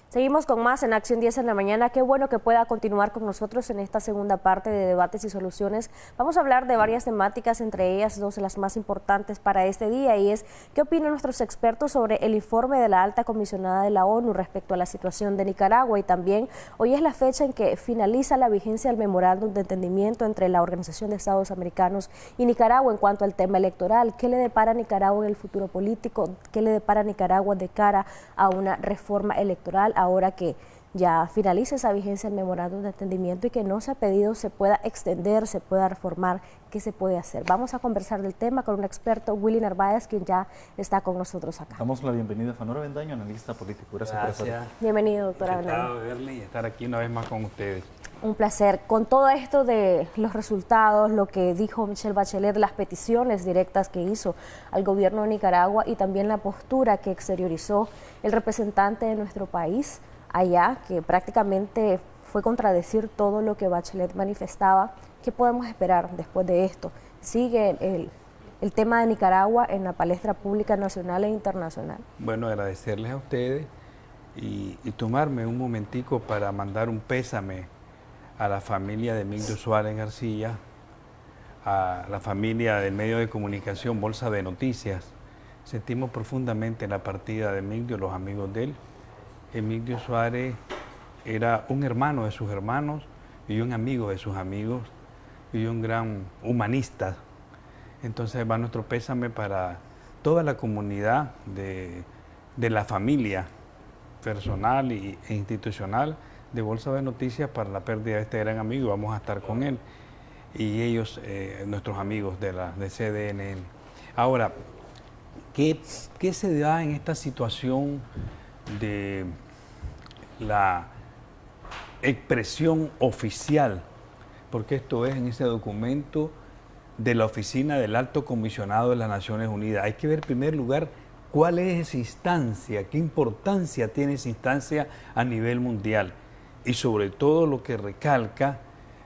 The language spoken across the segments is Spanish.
Seguimos con más en Acción 10 en la mañana. Qué bueno que pueda continuar con nosotros en esta segunda parte de debates y soluciones. Vamos a hablar de varias temáticas, entre ellas dos de las más importantes para este día, y es qué opinan nuestros expertos sobre el informe de la alta comisionada de la ONU respecto a la situación de Nicaragua, y también hoy es la fecha en que finaliza la vigencia del memorándum de entendimiento entre la Organización de Estados Americanos y Nicaragua en cuanto al tema electoral. ¿Qué le depara a Nicaragua en el futuro político? ¿Qué le depara a Nicaragua de cara a una reforma electoral, ahora que ya finaliza esa vigencia el memorándum de entendimiento y que no se ha pedido se pueda extender, se pueda reformar? ¿Qué se puede hacer? Vamos a conversar del tema con un experto, Willy Narváez, quien ya está con nosotros acá. Damos la bienvenida a Fanora Avendaño, analista político. Gracias por estar aquí. Bienvenido, doctora Avendaño. Encantado de verle y estar aquí una vez más con ustedes. Un placer. Con todo esto de los resultados, lo que dijo Michelle Bachelet, las peticiones directas que hizo al gobierno de Nicaragua y también la postura que exteriorizó el representante de nuestro país allá, que prácticamente fue contradecir todo lo que Bachelet manifestaba, ¿qué podemos esperar después de esto? ¿Sigue el tema de Nicaragua en la palestra pública nacional e internacional? Bueno, agradecerles a ustedes y tomarme un momentico para mandar un pésame a la familia de Emilio Suárez García, a la familia del medio de comunicación Bolsa de Noticias. Sentimos profundamente la partida de Emilio, los amigos de él. Emilio Suárez era un hermano de sus hermanos y un amigo de sus amigos y un gran humanista. Entonces va nuestro pésame para toda la comunidad de la familia personal e institucional de Bolsa de Noticias para la pérdida de este gran amigo. Vamos a estar con él y ellos, nuestros amigos de CDN. Ahora, ¿qué se da en esta situación de la expresión oficial? Porque esto es en ese documento de la Oficina del Alto Comisionado de las Naciones Unidas. Hay que ver en primer lugar cuál es esa instancia, qué importancia tiene esa instancia a nivel mundial. Y sobre todo lo que recalca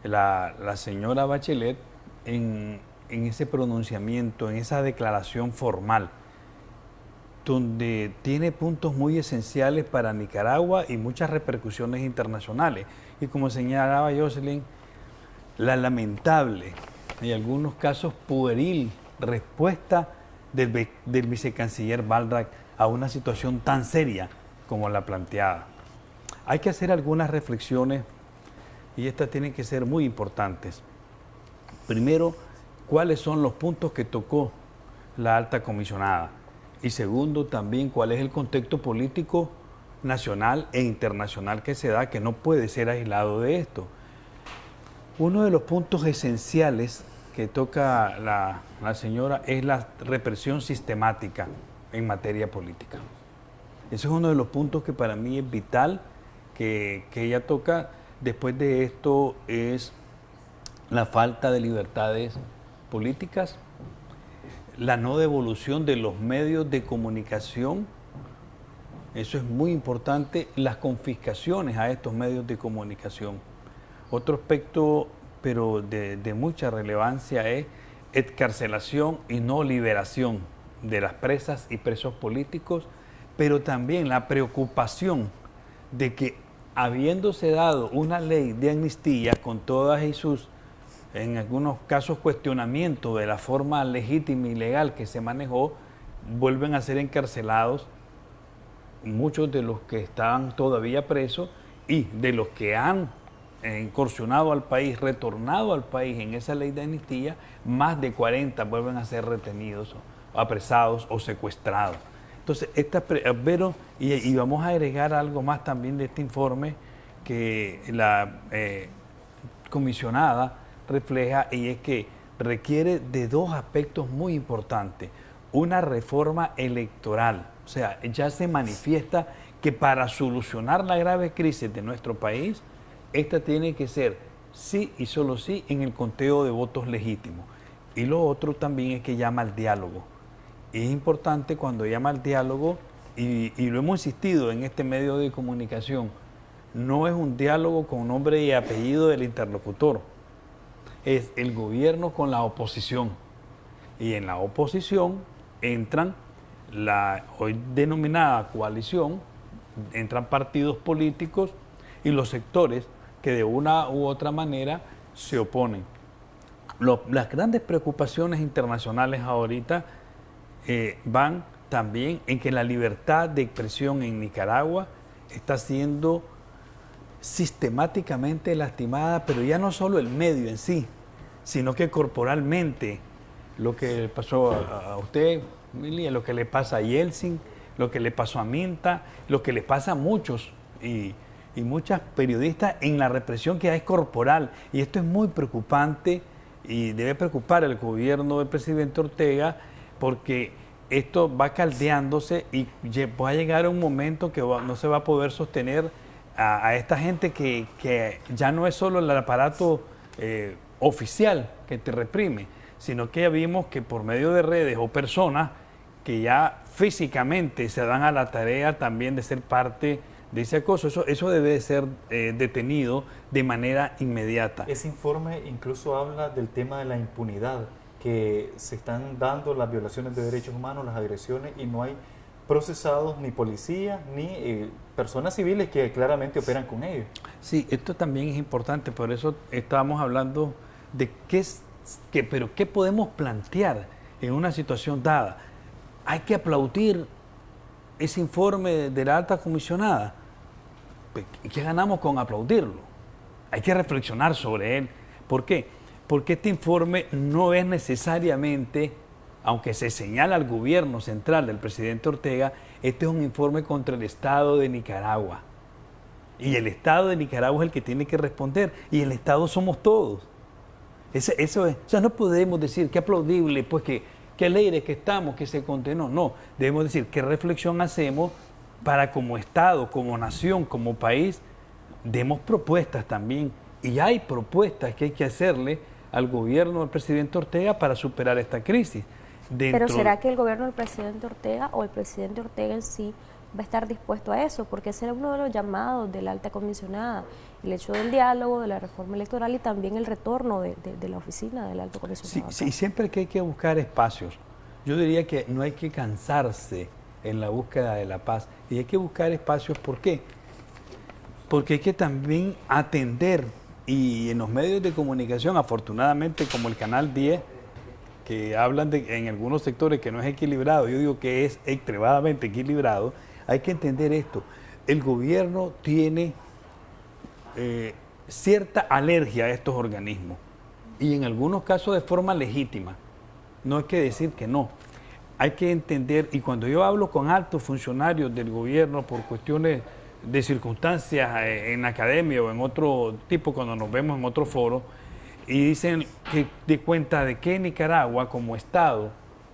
la señora Bachelet en ese pronunciamiento, en esa declaración formal, donde tiene puntos muy esenciales para Nicaragua y muchas repercusiones internacionales. Y como señalaba Jocelyn, la lamentable, en algunos casos pueril, respuesta del vicecanciller Baldrag a una situación tan seria como la planteada. Hay que hacer algunas reflexiones y estas tienen que ser muy importantes. Primero, ¿cuáles son los puntos que tocó la alta comisionada? Y segundo, también, ¿cuál es el contexto político nacional e internacional que se da, que no puede ser aislado de esto? Uno de los puntos esenciales que toca la señora es la represión sistemática en materia política. Ese es uno de los puntos que para mí es vital que ella toca. Después de esto es la falta de libertades políticas, la no devolución de los medios de comunicación, eso es muy importante, las confiscaciones a estos medios de comunicación. Otro aspecto, pero de mucha relevancia, es excarcelación y no liberación de las presas y presos políticos, pero también la preocupación de que, habiéndose dado una ley de amnistía con todas y sus, en algunos casos, cuestionamiento de la forma legítima y legal que se manejó, vuelven a ser encarcelados muchos de los que estaban todavía presos, y de los que han incursionado al país, retornado al país en esa ley de amnistía, más de 40 vuelven a ser retenidos, apresados o secuestrados. Entonces, y vamos a agregar algo más también de este informe que la comisionada refleja, y es que requiere de dos aspectos muy importantes. Una reforma electoral, o sea, ya se manifiesta que para solucionar la grave crisis de nuestro país, esta tiene que ser sí y solo sí en el conteo de votos legítimos. Y lo otro también es que llama al diálogo. Es importante cuando llama al diálogo, y lo hemos insistido en este medio de comunicación, no es un diálogo con nombre y apellido del interlocutor, es el gobierno con la oposición. Y en la oposición entran la hoy denominada coalición entran partidos políticos y los sectores que de una u otra manera se oponen. Las grandes preocupaciones internacionales ahorita van también en que la libertad de expresión en Nicaragua está siendo sistemáticamente lastimada, pero ya no solo el medio en sí, sino que corporalmente, lo que le pasó a usted, Milia, lo que le pasa a Yeltsin, lo que le pasó a Minta, lo que le pasa a muchos y muchas periodistas en la represión que hay corporal. Y esto es muy preocupante y debe preocupar al gobierno del presidente Ortega, porque esto va caldeándose y va a llegar un momento que no se va a poder sostener a esta gente que ya no es solo el aparato oficial que te reprime, sino que ya vimos que por medio de redes o personas que ya físicamente se dan a la tarea también de ser parte de ese acoso, eso debe de ser detenido de manera inmediata. Ese informe incluso habla del tema de la impunidad, que se están dando las violaciones de derechos humanos, las agresiones, y no hay procesados ni policías ni personas civiles que claramente operan con ellos. Sí, esto también es importante, por eso estábamos hablando de pero qué podemos plantear en una situación dada. Hay que aplaudir ese informe de la alta comisionada. ¿Qué ganamos con aplaudirlo? Hay que reflexionar sobre él. ¿Por qué? Porque este informe no es necesariamente, aunque se señala al gobierno central del presidente Ortega, este es un informe contra el Estado de Nicaragua. Y el Estado de Nicaragua es el que tiene que responder, y el Estado somos todos. Eso es. O sea, no podemos decir que aplaudible, pues que alegres que estamos, que se condenó. No, debemos decir qué reflexión hacemos para, como Estado, como nación, como país, demos propuestas también. Y hay propuestas que hay que hacerle al gobierno del presidente Ortega para superar esta crisis. Pero ¿será que el gobierno del presidente Ortega o el presidente Ortega en sí va a estar dispuesto a eso? Porque ese era uno de los llamados de la alta comisionada, el hecho del diálogo, de la reforma electoral y también el retorno de la oficina del alto comisionado. Sí, siempre que hay que buscar espacios. Yo diría que no hay que cansarse en la búsqueda de la paz y hay que buscar espacios. ¿Por qué? Porque hay que también atender, y en los medios de comunicación, afortunadamente, como el Canal 10, que hablan en algunos sectores que no es equilibrado, yo digo que es extremadamente equilibrado, hay que entender esto. El gobierno tiene cierta alergia a estos organismos y en algunos casos de forma legítima. No hay que decir que no. Hay que entender, y cuando yo hablo con altos funcionarios del gobierno por cuestiones de circunstancias en academia o en otro tipo, cuando nos vemos en otro foro, y dicen que de cuenta de que Nicaragua como Estado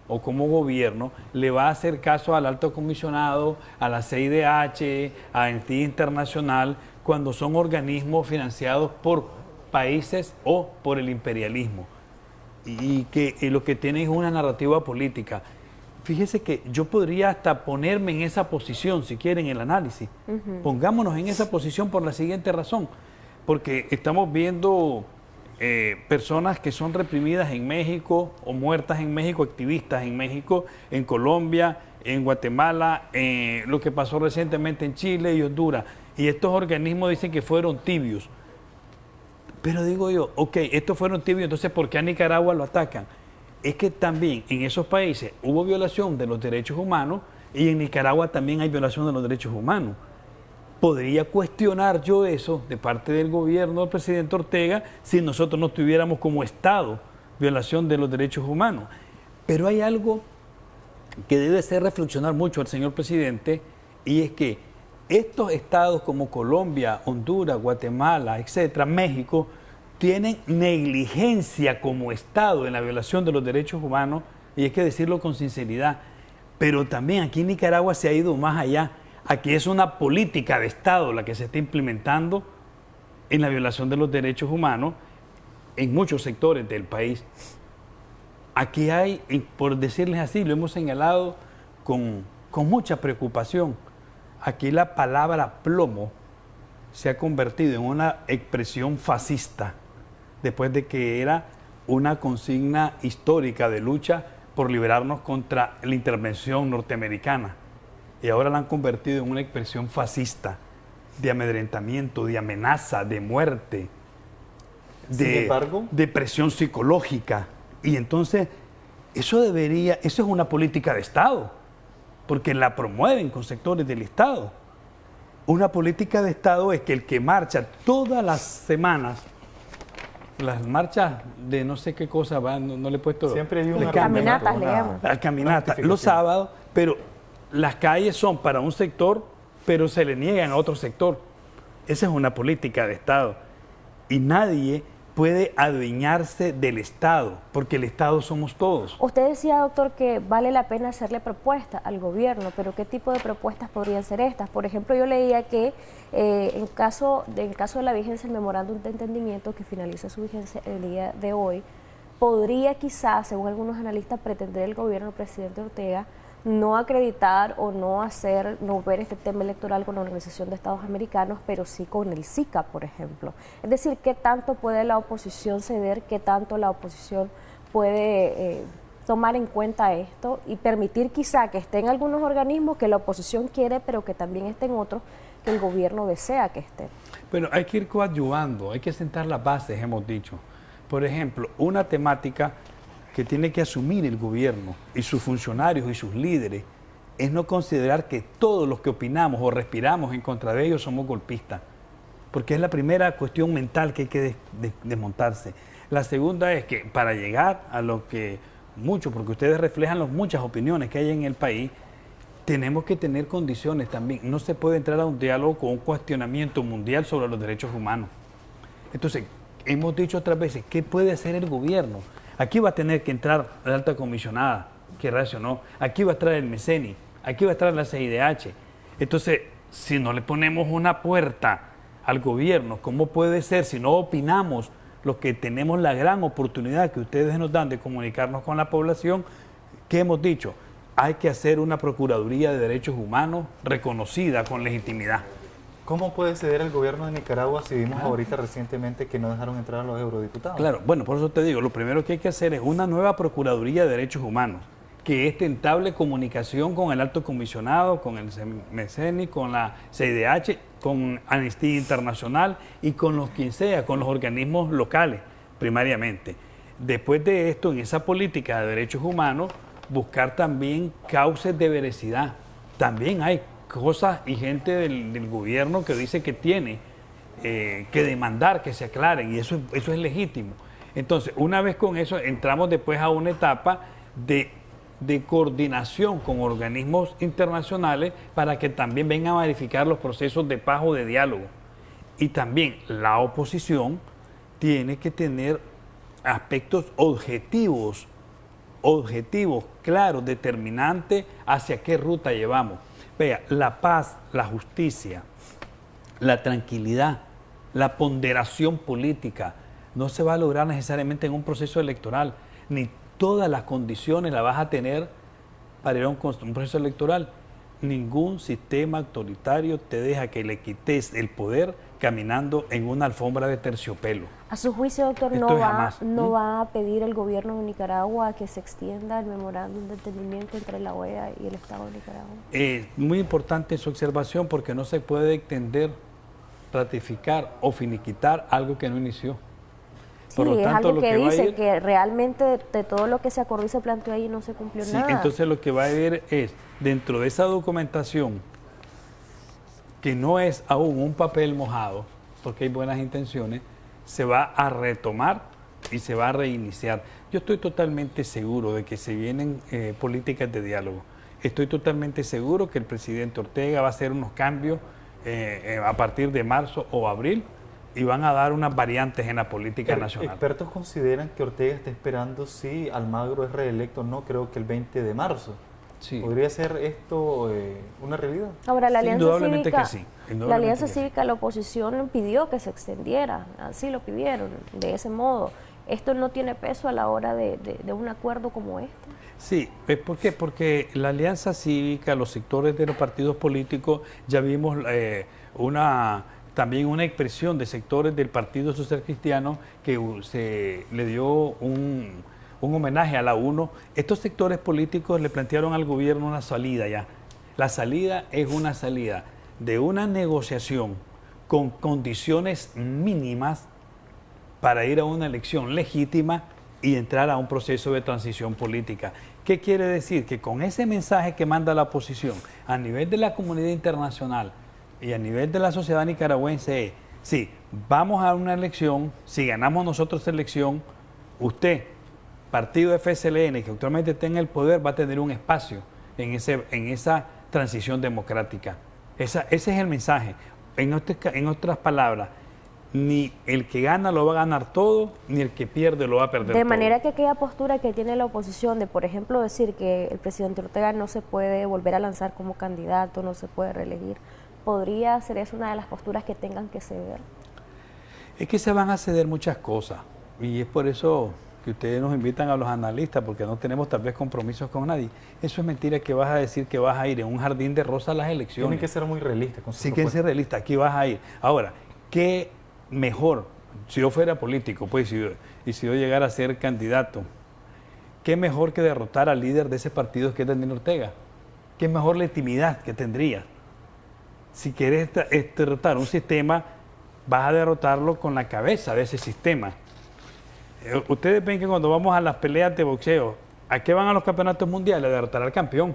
o como gobierno le va a hacer caso al alto comisionado, a la CIDH, a Amnistía Internacional, cuando son organismos financiados por países o por el imperialismo, y que lo que tienen es una narrativa política. Fíjese que yo podría hasta ponerme en esa posición, si quieren, el análisis. Pongámonos en esa posición por la siguiente razón, porque estamos viendo personas que son reprimidas en México o muertas en México, activistas en México, en Colombia, en Guatemala, lo que pasó recientemente en Chile y Honduras. Y estos organismos dicen que fueron tibios. Pero digo yo, ok, estos fueron tibios, entonces ¿por qué a Nicaragua lo atacan? Es que también en esos países hubo violación de los derechos humanos y en Nicaragua también hay violación de los derechos humanos. Podría cuestionar yo eso de parte del gobierno del presidente Ortega si nosotros no tuviéramos como Estado violación de los derechos humanos. Pero hay algo que debe hacer reflexionar mucho al señor presidente, y es que estos estados como Colombia, Honduras, Guatemala, etcétera, México, tienen negligencia como Estado en la violación de los derechos humanos, y hay que decirlo con sinceridad. Pero también aquí en Nicaragua se ha ido más allá. Aquí es una política de Estado la que se está implementando en la violación de los derechos humanos en muchos sectores del país. Aquí hay, por decirles así, lo hemos señalado con mucha preocupación, aquí la palabra plomo se ha convertido en una expresión fascista, después de que era una consigna histórica de lucha por liberarnos contra la intervención norteamericana. y ahora la han convertido en una expresión fascista, de amedrentamiento, de amenaza, de muerte, de presión psicológica. Y entonces, eso es una política de Estado, porque la promueven con sectores del Estado. Una política de Estado es que el que marcha todas las semanas, las marchas de no sé qué cosa, no le he puesto... Siempre hay una caminatas, le llaman. Las caminatas, los sábados, pero las calles son para un sector, pero se le niegan a otro sector. Esa es una política de Estado. Y nadie puede adueñarse del Estado, porque el Estado somos todos. Usted decía, doctor, que vale la pena hacerle propuestas al gobierno, pero ¿qué tipo de propuestas podrían ser estas? Por ejemplo, yo leía que en caso de la vigencia del memorándum de entendimiento que finaliza su vigencia el día de hoy, podría quizás, según algunos analistas, pretender el gobierno del presidente Ortega no acreditar o no ver este tema electoral con la Organización de Estados Americanos, pero sí con el SICA, por ejemplo. Es decir, ¿qué tanto puede la oposición ceder? ¿Qué tanto la oposición puede tomar en cuenta esto y permitir quizá que estén algunos organismos que la oposición quiere, pero que también estén otros que el gobierno desea que estén? Bueno, hay que ir coadyuvando, hay que sentar las bases, hemos dicho. Por ejemplo, una temática que tiene que asumir el gobierno y sus funcionarios y sus líderes es no considerar que todos los que opinamos o respiramos en contra de ellos somos golpistas, porque es la primera cuestión mental que hay que desmontarse. La segunda es que para llegar a lo que mucho, porque ustedes reflejan las muchas opiniones que hay en el país, tenemos que tener condiciones también. No se puede entrar a un diálogo con un cuestionamiento mundial sobre los derechos humanos. Entonces, hemos dicho otras veces, ¿qué puede hacer el gobierno? Aquí va a tener que entrar la alta comisionada, que reaccionó. Aquí va a estar el MECENI, aquí va a estar la CIDH. Entonces, si no le ponemos una puerta al gobierno, ¿cómo puede ser si no opinamos los que tenemos la gran oportunidad que ustedes nos dan de comunicarnos con la población? ¿Qué hemos dicho? Hay que hacer una Procuraduría de Derechos Humanos reconocida con legitimidad. ¿Cómo puede ceder el gobierno de Nicaragua si vimos ahorita recientemente que no dejaron entrar a los eurodiputados? Claro, bueno, por eso te digo, lo primero que hay que hacer es una nueva Procuraduría de Derechos Humanos, que esté en estable comunicación con el alto comisionado, con el MECENI, con la CIDH, con Amnistía Internacional y con los quien sea, con los organismos locales, primariamente. Después de esto, en esa política de derechos humanos, buscar también cauces de veracidad. También hay cosas y gente del gobierno que dice que tiene que demandar que se aclaren, y eso es legítimo. Entonces, una vez con eso, entramos después a una etapa de coordinación con organismos internacionales para que también vengan a verificar los procesos de paz o de diálogo. Y también la oposición tiene que tener aspectos objetivos, claros, determinantes hacia qué ruta llevamos. Vea, la paz, la justicia, la tranquilidad, la ponderación política no se va a lograr necesariamente en un proceso electoral, ni todas las condiciones las vas a tener para ir a un proceso electoral. Ningún sistema autoritario te deja que le quites el poder caminando en una alfombra de terciopelo. A su juicio, doctor, ¿no va a pedir el gobierno de Nicaragua que se extienda el memorándum de entendimiento entre la OEA y el Estado de Nicaragua? Es muy importante su observación, porque no se puede extender, ratificar o finiquitar algo que no inició. Sí, por lo tanto, es algo que dice que realmente de todo lo que se acordó y se planteó ahí no se cumplió nada. Entonces lo que va a haber es, dentro de esa documentación, que no es aún un papel mojado, porque hay buenas intenciones, se va a retomar y se va a reiniciar. Yo estoy totalmente seguro de que se vienen políticas de diálogo. Estoy totalmente seguro que el presidente Ortega va a hacer unos cambios a partir de marzo o abril, y van a dar unas variantes en la política nacional. Expertos consideran que Ortega está esperando si Almagro es reelecto o no, creo que el 20 de marzo. Sí. ¿Podría ser esto una realidad? Ahora, la Alianza Cívica, sí. La Alianza Cívica, la oposición pidió que se extendiera, así lo pidieron, de ese modo. ¿Esto no tiene peso a la hora de un acuerdo como este? Sí, ¿por qué? Porque la Alianza Cívica, los sectores de los partidos políticos, ya vimos también una expresión de sectores del Partido Social Cristiano que se le dio un homenaje a la UNO. Estos sectores políticos le plantearon al gobierno una salida ya. La salida es una salida de una negociación con condiciones mínimas para ir a una elección legítima y entrar a un proceso de transición política. ¿Qué quiere decir? Que con ese mensaje que manda la oposición a nivel de la comunidad internacional y a nivel de la sociedad nicaragüense es, sí, vamos a una elección, si ganamos nosotros esa elección, usted, partido FSLN, que actualmente está en el poder, va a tener un espacio en esa transición democrática. Ese es el mensaje. En otras palabras, ni el que gana lo va a ganar todo, ni el que pierde lo va a perder todo. De manera que aquella postura que tiene la oposición de, por ejemplo, decir que el presidente Ortega no se puede volver a lanzar como candidato, no se puede reelegir, ¿podría ser eso una de las posturas que tengan que ceder? Es que se van a ceder muchas cosas, y es por eso que ustedes nos invitan a los analistas, porque no tenemos tal vez compromisos con nadie. Eso es mentira, que vas a decir que vas a ir en un jardín de rosas a las elecciones. Tienen que ser muy realistas con sus Sí, que ser realista, aquí vas a ir. Ahora, ¿qué mejor, si yo fuera político, pues, y si yo llegara a ser candidato, qué mejor que derrotar al líder de ese partido que es Daniel Ortega? ¿Qué mejor legitimidad que tendría? Si quieres derrotar un sistema, vas a derrotarlo con la cabeza de ese sistema. Ustedes ven que cuando vamos a las peleas de boxeo, ¿a qué van a los campeonatos mundiales? A derrotar al campeón.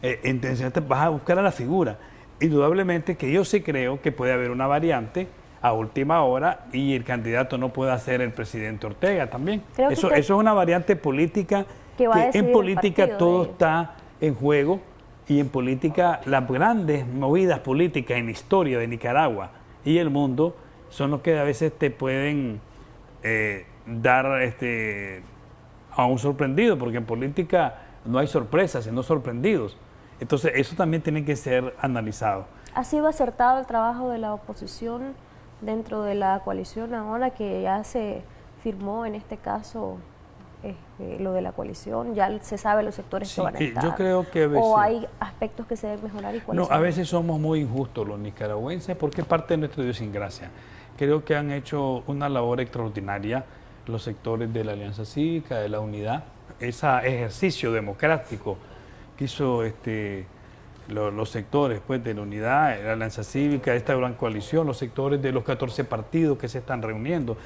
Entonces vas a buscar a la figura. Indudablemente que yo sí creo que puede haber una variante a última hora y el candidato no pueda ser el presidente Ortega también. Eso es una variante política, que en política todo está en juego, y en política las grandes movidas políticas en la historia de Nicaragua y el mundo son los que a veces te pueden dar a un sorprendido, porque en política no hay sorpresas, sino sorprendidos. Entonces eso también tiene que ser analizado. ¿Ha sido acertado el trabajo de la oposición dentro de la coalición ahora que ya se firmó en este caso lo de la coalición? Ya se sabe los sectores que van a estar. Yo creo que a veces, ¿o hay aspectos que se deben mejorar? No, a veces somos muy injustos los nicaragüenses porque es parte de nuestra idiosincrasia. Creo que han hecho una labor extraordinaria los sectores de la Alianza Cívica, de la Unidad, ese ejercicio democrático que hizo los sectores pues, de la Unidad, la Alianza Cívica, esta gran coalición, los sectores de los 14 partidos que se están reuniendo,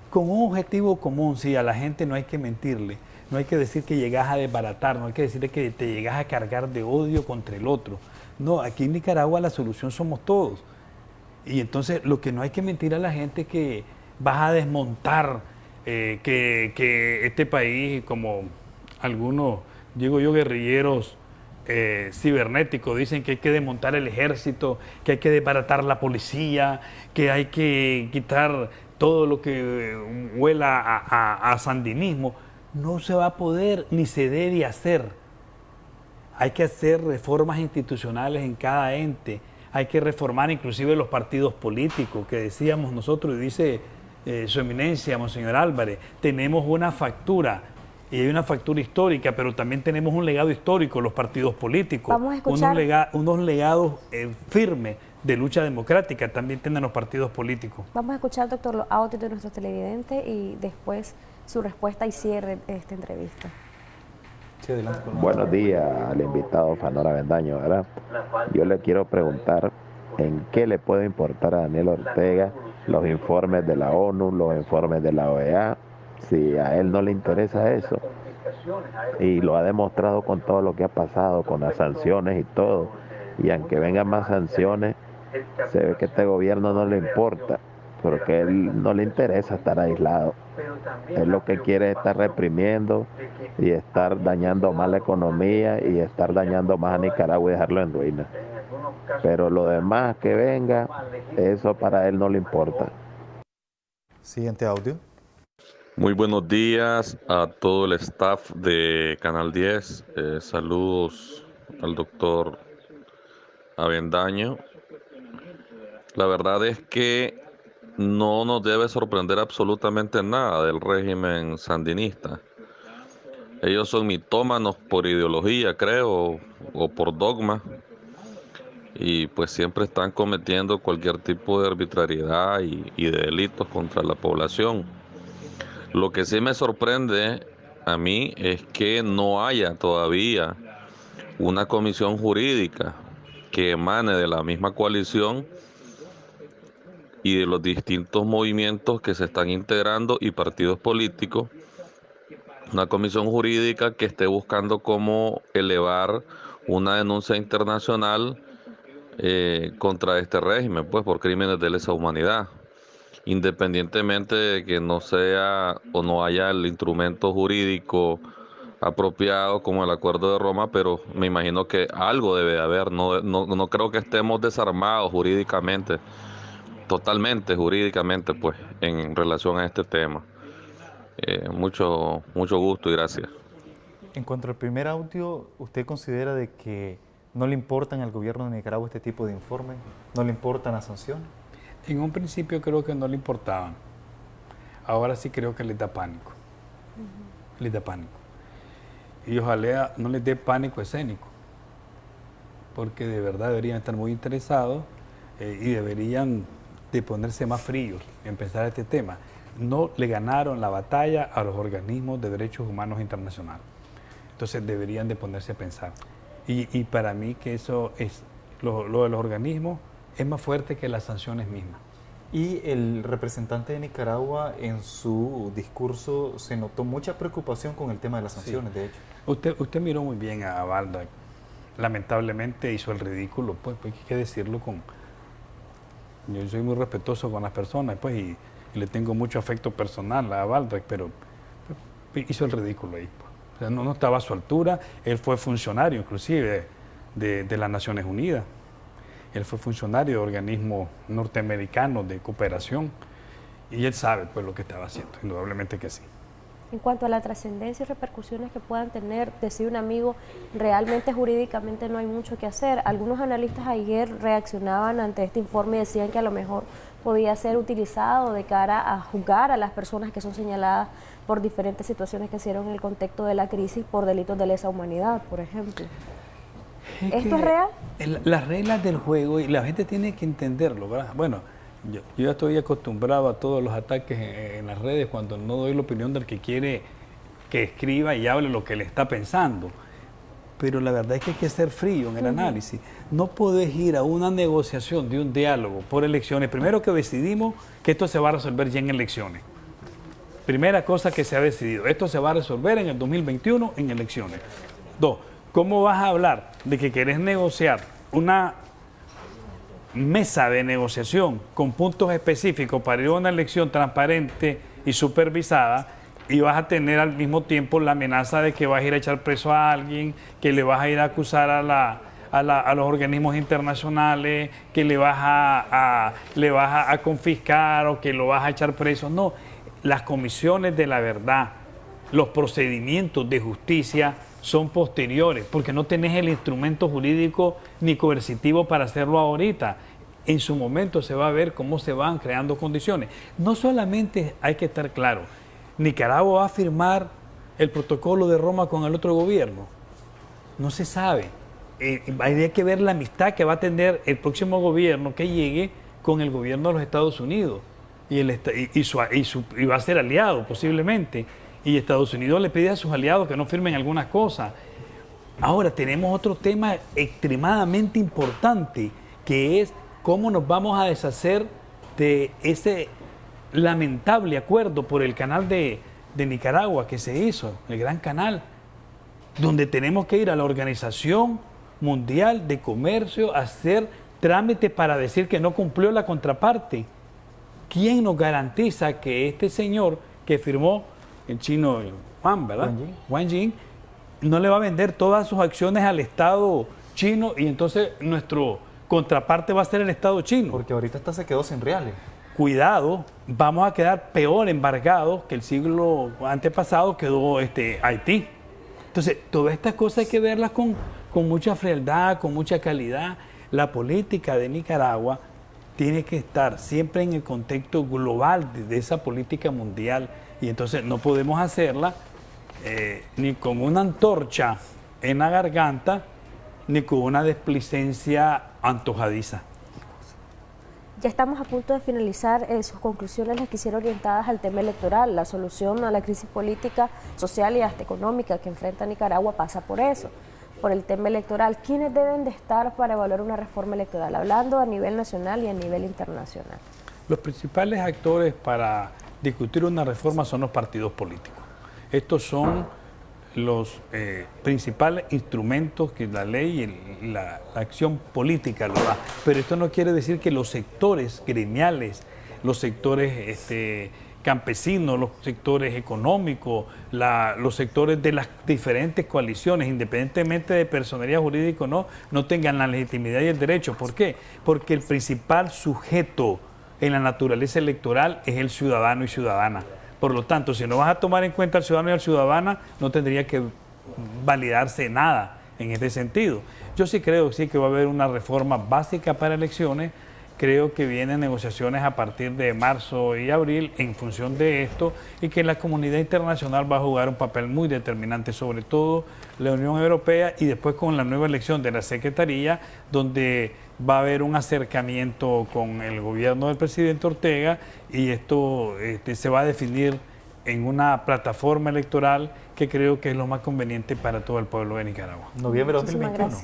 con un objetivo común. Sí, a la gente no hay que mentirle, no hay que decir que llegas a desbaratar, no hay que decirle que te llegas a cargar de odio contra el otro. No, aquí en Nicaragua la solución somos todos. Y entonces lo que no hay que mentir a la gente es que vas a desmontar que este país, como algunos, digo yo, guerrilleros cibernéticos, dicen que hay que desmontar el ejército, que hay que desbaratar la policía, que hay que quitar todo lo que huela a sandinismo. No se va a poder ni se debe hacer. Hay que hacer reformas institucionales en cada ente. Hay que reformar inclusive los partidos políticos, que decíamos nosotros, y dice su eminencia, Monseñor Álvarez, tenemos una factura, y hay una factura histórica, pero también tenemos un legado histórico, los partidos políticos. Vamos a escuchar unos legados firmes de lucha democrática también tienen los partidos políticos. Vamos a escuchar, doctor, los audios de nuestros televidentes y después su respuesta y cierre de esta entrevista. Sí, adelante. Buenos días al invitado Fanor Avendaño, ¿verdad? Yo le quiero preguntar en qué le puede importar a Daniel Ortega los informes de la ONU, los informes de la OEA, si a él no le interesa eso. Y lo ha demostrado con todo lo que ha pasado, con las sanciones y todo. Y aunque vengan más sanciones, se ve que este gobierno no le importa, porque a él no le interesa estar aislado. Él lo que quiere es estar reprimiendo y estar dañando más la economía y estar dañando más a Nicaragua y dejarlo en ruinas. Pero lo demás que venga, eso para él no le importa. Siguiente audio. Muy buenos días a todo el staff de Canal 10. Saludos al doctor Avendaño. La verdad es que no nos debe sorprender absolutamente nada del régimen sandinista. Ellos son mitómanos por ideología, creo, o por dogma, y pues siempre están cometiendo cualquier tipo de arbitrariedad y de delitos contra la población. Lo que sí me sorprende a mí es que no haya todavía una comisión jurídica que emane de la misma coalición y de los distintos movimientos que se están integrando y partidos políticos, una comisión jurídica que esté buscando cómo elevar una denuncia internacional contra este régimen, pues por crímenes de lesa humanidad, independientemente de que no sea o no haya el instrumento jurídico apropiado como el Acuerdo de Roma, pero me imagino que algo debe de haber. No creo que estemos desarmados jurídicamente, totalmente jurídicamente, pues en relación a este tema. Mucho gusto y gracias. En cuanto al primer audio, ¿usted considera de que no le importan al gobierno de Nicaragua este tipo de informes? ¿No le importan las sanciones? En un principio creo que no le importaban. Ahora sí creo que les da pánico. Les da pánico. Y ojalá no les dé pánico escénico, porque de verdad deberían estar muy interesados y deberían de ponerse más fríos en pensar este tema. No le ganaron la batalla a los organismos de derechos humanos internacionales. Entonces deberían de ponerse a pensar. Y para mí que eso es, lo de los organismos es más fuerte que las sanciones mismas. Y el representante de Nicaragua en su discurso se notó mucha preocupación con el tema de las sanciones, sí. De hecho. Usted miró muy bien a Balda. Lamentablemente hizo el ridículo, pues hay que decirlo con... Yo soy muy respetuoso con las personas, pues, y le tengo mucho afecto personal a Balda, pero hizo el ridículo ahí. Pues. O sea, no estaba a su altura. Él fue funcionario, inclusive, de las Naciones Unidas. Él fue funcionario de organismos norteamericanos de cooperación y él sabe pues lo que estaba haciendo, indudablemente que sí. En cuanto a la trascendencia y repercusiones que puedan tener, decía un amigo, realmente jurídicamente no hay mucho que hacer. Algunos analistas ayer reaccionaban ante este informe y decían que a lo mejor podía ser utilizado de cara a juzgar a las personas que son señaladas por diferentes situaciones que se dieron en el contexto de la crisis por delitos de lesa humanidad, por ejemplo. ¿Esto es real? Las reglas del juego, y la gente tiene que entenderlo, ¿verdad? Bueno, yo ya estoy acostumbrado a todos los ataques en las redes cuando no doy la opinión del que quiere que escriba y hable lo que le está pensando. Pero la verdad es que hay que ser frío en el análisis. No podés ir a una negociación de un diálogo por elecciones. Primero que decidimos que esto se va a resolver ya en elecciones. Primera cosa que se ha decidido, esto se va a resolver en el 2021 en elecciones. 2. ¿Cómo vas a hablar de que querés negociar una mesa de negociación con puntos específicos para ir a una elección transparente y supervisada y vas a tener al mismo tiempo la amenaza de que vas a ir a echar preso a alguien, que le vas a ir a acusar a los organismos internacionales, que le vas a confiscar o que lo vas a echar preso? No, las comisiones de la verdad, los procedimientos de justicia son posteriores, porque no tenés el instrumento jurídico ni coercitivo para hacerlo ahorita. En su momento se va a ver cómo se van creando condiciones. No solamente hay que estar claro, Nicaragua va a firmar el protocolo de Roma con el otro gobierno. No se sabe. Hay que ver la amistad que va a tener el próximo gobierno que llegue con el gobierno de los Estados Unidos. Y va a ser aliado posiblemente. Y Estados Unidos le pide a sus aliados que no firmen algunas cosas. Ahora tenemos otro tema extremadamente importante, que es cómo nos vamos a deshacer de ese lamentable acuerdo por el canal de Nicaragua que se hizo, el Gran Canal, donde tenemos que ir a la Organización Mundial de Comercio a hacer trámites para decir que no cumplió la contraparte. ¿Quién nos garantiza que este señor que firmó, el chino Juan, ¿verdad? Wang Jing, no le va a vender todas sus acciones al Estado chino y entonces nuestro contraparte va a ser el Estado chino? Porque ahorita hasta se quedó sin reales. Cuidado, vamos a quedar peor embargados que el siglo antepasado quedó Haití. Entonces, todas estas cosas hay que verlas con mucha frialdad, con mucha calidad. La política de Nicaragua tiene que estar siempre en el contexto global de esa política mundial. Y entonces no podemos hacerla ni con una antorcha en la garganta, ni con una desplicencia antojadiza. Ya estamos a punto de finalizar. Sus conclusiones las quisiera orientadas al tema electoral. La solución a la crisis política, social y hasta económica que enfrenta Nicaragua pasa por eso. por el tema electoral. ¿Quiénes deben de estar para evaluar una reforma electoral? Hablando a nivel nacional y a nivel internacional. Los principales actores para discutir una reforma son los partidos políticos. Estos son los principales instrumentos que la ley y la acción política lo da. Pero esto no quiere decir que los sectores gremiales, los sectores campesinos, los sectores económicos, los sectores de las diferentes coaliciones, independientemente de personería jurídica o no tengan la legitimidad y el derecho. ¿Por qué? Porque el principal sujeto en la naturaleza electoral es el ciudadano y ciudadana. Por lo tanto, si no vas a tomar en cuenta al ciudadano y al ciudadana, no tendría que validarse nada en este sentido. Yo sí creo que va a haber una reforma básica para elecciones. Creo que vienen negociaciones a partir de marzo y abril en función de esto y que la comunidad internacional va a jugar un papel muy determinante, sobre todo la Unión Europea y después con la nueva elección de la Secretaría, donde va a haber un acercamiento con el gobierno del presidente Ortega y esto se va a definir en una plataforma electoral que creo que es lo más conveniente para todo el pueblo de Nicaragua. ¿Noviembre de 2021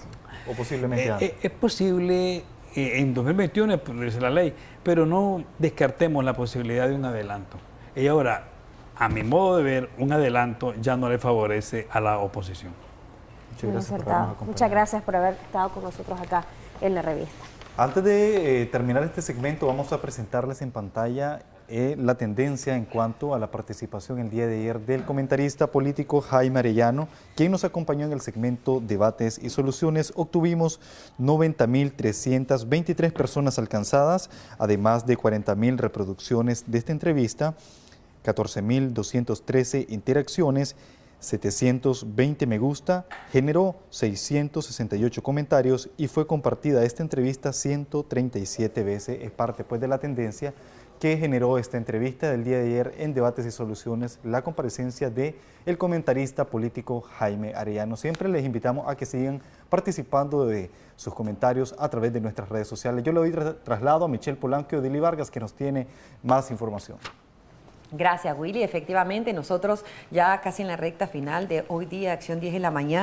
o posiblemente antes? Es posible en 2021 es la ley, pero no descartemos la posibilidad de un adelanto. Y ahora, a mi modo de ver, un adelanto ya no le favorece a la oposición. Muchas gracias por haber estado con nosotros acá en la revista. Antes de terminar este segmento, vamos a presentarles en pantalla la tendencia en cuanto a la participación el día de ayer del comentarista político Jaime Arellano, quien nos acompañó en el segmento Debates y Soluciones. Obtuvimos 90.323 personas alcanzadas, además de 40.000 reproducciones de esta entrevista, 14.213 interacciones, 720 me gusta, generó 668 comentarios y fue compartida esta entrevista 137 veces. Es parte pues de la tendencia que generó esta entrevista del día de ayer en Debates y Soluciones, la comparecencia del comentarista político Jaime Arellano. Siempre les invitamos a que sigan participando de sus comentarios a través de nuestras redes sociales. Yo le doy traslado a Michelle Polanco y Odili Vargas, que nos tiene más información. Gracias, Willy. Efectivamente, nosotros ya casi en la recta final de hoy día, Acción 10 en la mañana.